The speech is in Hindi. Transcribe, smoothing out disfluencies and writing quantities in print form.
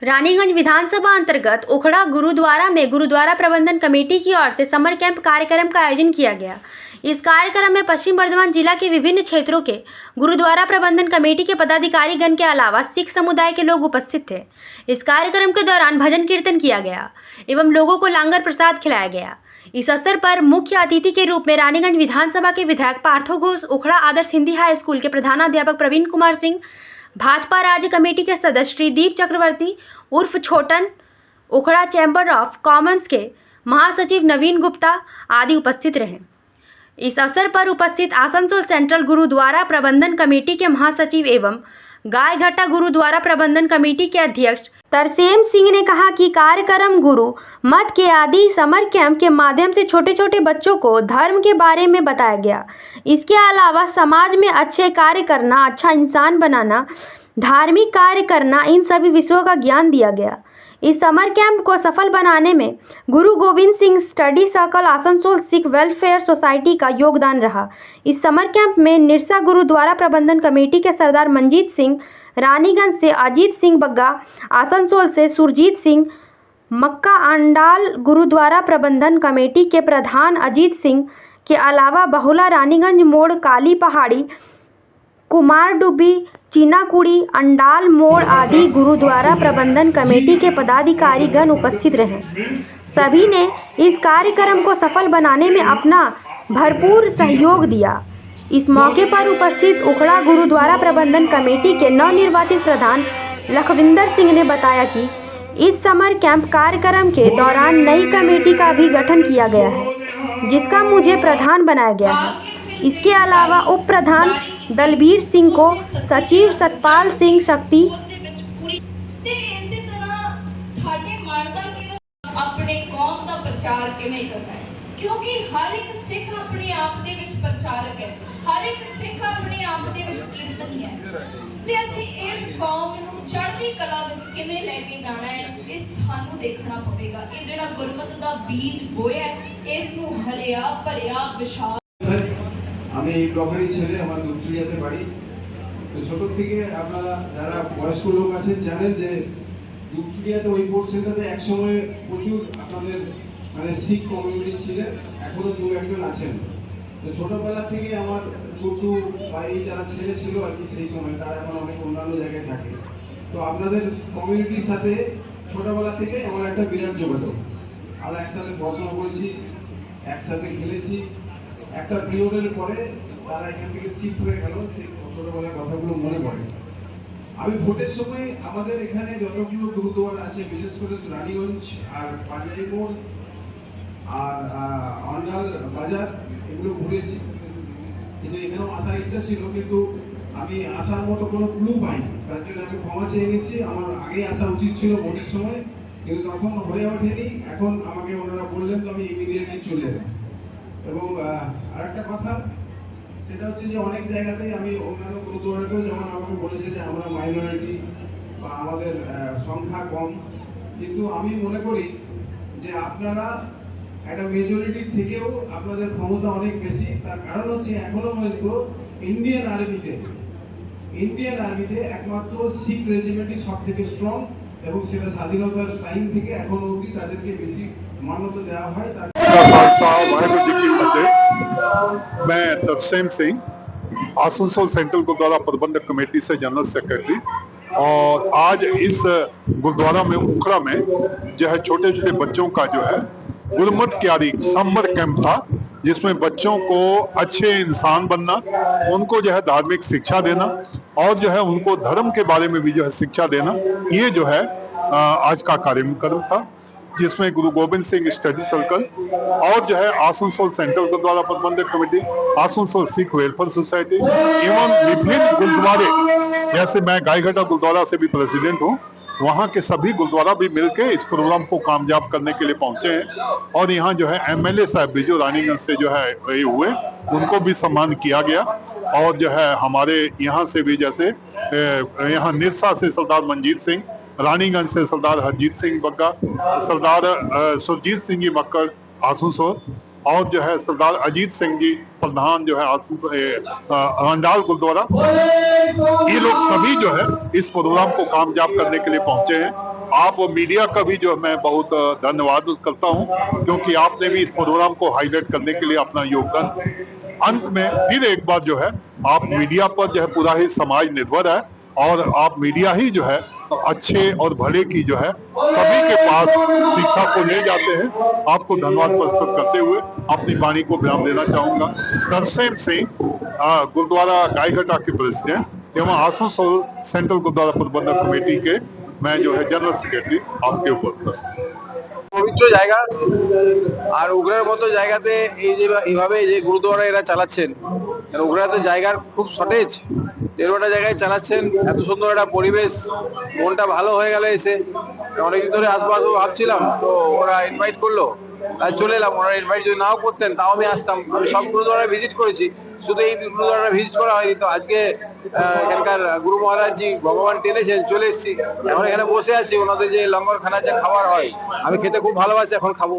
रानीगंज विधानसभा अंतर्गत ओखड़ा गुरुद्वारा में गुरुद्वारा प्रबंधन कमेटी की ओर से समर कैंप कार्यक्रम का आयोजन किया गया। इस कार्यक्रम में पश्चिम बर्धमान जिला के विभिन्न क्षेत्रों के गुरुद्वारा प्रबंधन कमेटी के पदाधिकारी गण के अलावा सिख समुदाय के लोग उपस्थित थे। इस कार्यक्रम के दौरान भजन कीर्तन किया गया एवं लोगों को लंगर प्रसाद खिलाया गया। इस अवसर पर मुख्य अतिथि के रूप में रानीगंज विधानसभा के विधायक पार्थो घोष, ओखड़ा आदर्श हिंदी हाई स्कूल के प्रधानाध्यापक प्रवीण कुमार सिंह, भाजपा राज्य कमेटी के सदस्य श्रीदीप चक्रवर्ती उर्फ छोटन, ओखड़ा चैम्बर ऑफ कॉमन्स के महासचिव नवीन गुप्ता आदि उपस्थित रहे। इस अवसर पर उपस्थित आसनसोल सेंट्रल गुरुद्वारा प्रबंधन कमेटी के महासचिव एवं गायघाटा गुरुद्वारा प्रबंधन कमेटी के अध्यक्ष तरसेम सिंह ने कहा कि कार्यक्रम गुरु मत के आदि समर कैंप के माध्यम से छोटे छोटे बच्चों को धर्म के बारे में बताया गया। इसके अलावा समाज में अच्छे कार्य करना, अच्छा इंसान बनाना, धार्मिक कार्य करना, इन सभी विषयों का ज्ञान दिया गया। इस समर कैंप को सफल बनाने में गुरु Govind Singh study circle Asansol Sikh welfare society का योगदान रहा। इस समर कैंप में निरसा गुरुद्वारा प्रबंधन कमेटी के सरदार मंजीत सिंह, रानीगंज से अजीत सिंह बग्गा, आसनसोल से सुरजीत सिंह, मक्का अंडाल गुरुद्वारा प्रबंधन कमेटी के प्रधान अजीत सिंह के अलावा बहुला, रानीगंज मोड़, काली पहाड़ी, कुमार डुबी, चीनाकुड़ी, अंडाल मोड़ आदि गुरुद्वारा प्रबंधन कमेटी के पदाधिकारी गण उपस्थित रहे। सभी ने इस कार्यक्रम को सफल बनाने में अपना भरपूर सहयोग दिया। इस मौके पर उपस्थित ओखड़ा गुरुद्वारा प्रबंधन कमेटी के नवनिर्वाचित प्रधान लखविंदर सिंह ने बताया कि इस समर कैंप कार्यक्रम के दौरान नई कमेटी का भी गठन किया गया है, जिसका मुझे प्रधान बनाया गया है। इसके अलावा उप प्रधान दलबीर सिंह को सचिव सतपाल सिंह शक्ति अपने कौम का प्रचार किवें करना है, क्योंकि हर एक सिख अपने आप दे विच प्रचारक है, हर एक सिख अपने आप दे विच कीर्तनी है। ते असीं इस कौम नूं चढ़दी कला विच किवें लेके जाना है, इस सानू देखना पवेगा। ये जिहड़ा गुरमत दा बीज बोया है, इस नूं हरिया भरिया विशाल। আমি এই ব্লকেরই ছেলে, আমার দুপচুড়িয়াতে বাড়ি। তো ছোট থেকে আপনারা যারা বয়স্ক লোক আছেন জানেন যে দুপচুড়িয়াতে ওই পোর্শনটাতে একসময় প্রচুর আপনাদের মানে শিখ কমিউনিটি ছিলেন, এখনো দু একজন আছেন। তো ছোটবেলা থেকে আমার টুটু বা এই যারা ছেলে ছিল আর কি সেই সময়, তারা এখন অনেক অন্যান্য জায়গায় থাকে। তো আপনাদের কমিউনিটির সাথে ছোটবেলা থেকে আমার একটা বিরাট যোগাযোগ। আমরা একসাথে পড়াশোনা করেছি, একসাথে খেলেছি। একটা পিরিয়ডের পরে তারা এখান থেকে শিফট হয়ে গেল, সেই ছোটবেলার কথাগুলো মনে পড়ে। আমি ভোটের সময় আমাদের এখানে যতগুলো গুরুদ্বারা আছে, বিশেষ করে রানীগঞ্জ আর পাঞ্জাবি মোড় আর অন্ডাল বাজার, এগুলো ঘুরেছি। কিন্তু এখানেও আসার ইচ্ছা ছিল, কিন্তু আমি আসার মতো কোনো ক্লু পাইনি। তার জন্য আমি ক্ষমা চেয়ে নিচ্ছি। আমার আগেই আসা উচিত ছিল ভোটের সময়, কিন্তু তখন হয়ে ওঠেনি। এখন আমাকে ওনারা বললেন, তো আমি ইমিডিয়েটলি চলে এলাম। এবং আরেকটা কথা, সেটা হচ্ছে যে অনেক জায়গাতেই আমি অন্যান্য গুরুদ্বারাতেও যেমন আমাকে বলেছে যে আমরা মাইনরিটি বা আমাদের সংখ্যা কম, কিন্তু আমি মনে করি যে আপনারা একটা মেজরিটি থেকেও আপনাদের ক্ষমতা অনেক বেশি। তার কারণ হচ্ছে এখনো পর্যন্ত ইন্ডিয়ান আর্মিতে একমাত্র শিখ রেজিমেন্টই সব থেকে স্ট্রং, এবং সেটা স্বাধীনতার টাইম থেকে এখনো অবধি তাদেরকে বেশি মান্যতা দেওয়া হয়। मैं तरसेम सिंह, आसनसोल सेंट्रल गुरुद्वारा प्रबंधक कमेटी से जनरल सेक्रेटरी, और आज इस गुरुद्वारा में ओखड़ा में जो है छोटे छोटे बच्चों का जो है गुरमत क्यारी समर कैंप था, जिसमें बच्चों को अच्छे इंसान बनना, उनको जो है धार्मिक शिक्षा देना और जो है उनको धर्म के बारे में भी जो है शिक्षा देना, ये जो है आज का कार्यक्रम था, जिसमें गुरु गोविंद सिंह स्टडी सर्कल और जो है आसनसोल सेंट्रल गुरुद्वारा प्रबंधक committee, Asansol Sikh welfare society एवं विभिन्न गुरुद्वारे, जैसे मैं गायघाटा गुरुद्वारा से भी प्रेसिडेंट हूँ, वहाँ के सभी गुरुद्वारा भी मिलकर इस प्रोग्राम को कामयाब करने के लिए पहुंचे हैं। और यहाँ जो है MLA साहब भी जो रानीगंज से जो है हुए, उनको भी सम्मान किया गया। और जो है हमारे यहाँ से भी, जैसे यहाँ निरसा से सरदार मंजीत सिंह, रानीगंज से सरदार हरजीत सिंह बग्गा, सरदार सुरजीत सिंह जी मक्कड़ आसनसोल, और जो है सरदार अजीत सिंह जी प्रधान जो है अंडाल गुरुद्वारा, ये लोग सभी जो है इस प्रोग्राम को कामयाब करने के लिए पहुंचे हैं। आप मीडिया का भी जो मैं बहुत धन्यवाद करता हूं, क्योंकि आपने भी इस प्रोग्राम को हाईलाइट करने के लिए अपना योगदान। अंत में फिर एक बार जो है, आप मीडिया पर जो है पूरा ही समाज निर्भर है, और आप मीडिया ही जो है अच्छे और भले की जो है सभी के पास शिक्षा को ले जाते हैं। आपको धन्यवाद प्रस्तुत करते हुए अपनी वाणी को विराम देना चाहूंगा। तरसेम सिंह, गुरुद्वारा गायघाटा के प्रेसिडेंट एवं आसनसोल सेंट्रल गुरुद्वारा प्रबंधक कमेटी के मैं जो है जनरल सेक्रेटरी आपके ऊपर प्रस्तुत। পবিত্র জায়গা আর উগড়ার মতো জায়গাতে এই যে এইভাবে যে গুরুদ্বারা এরা চালাচ্ছেন, উগড়া তো জায়গার খুব শর্টেজ, এরকম জায়গায় চালাচ্ছেন, এত সুন্দর একটা পরিবেশ, মনটা ভালো হয়ে গেল এসে। অনেকদিন ধরে আসবো ভাবছিলাম, তো ওরা ইনভাইট করলো, আর চলে এলাম। ওরা ইনভাইট যদি নাও করতেন তাও আমি আসতাম। আমি সব গুরুদ্বারা ভিজিট করেছি, শুধু এই গুরুদ্বারা ভিজিট করা হয়নি। তো আজকে এখানকার গুরু মহারাজজি ভগবান টেনেছেন, চলে এসেছি। এখন এখানে বসে আছি, ওনাদের যে লঙ্গর খানার যে খাবার হয় আমি খেতে খুব ভালোবাসি, এখন খাবো।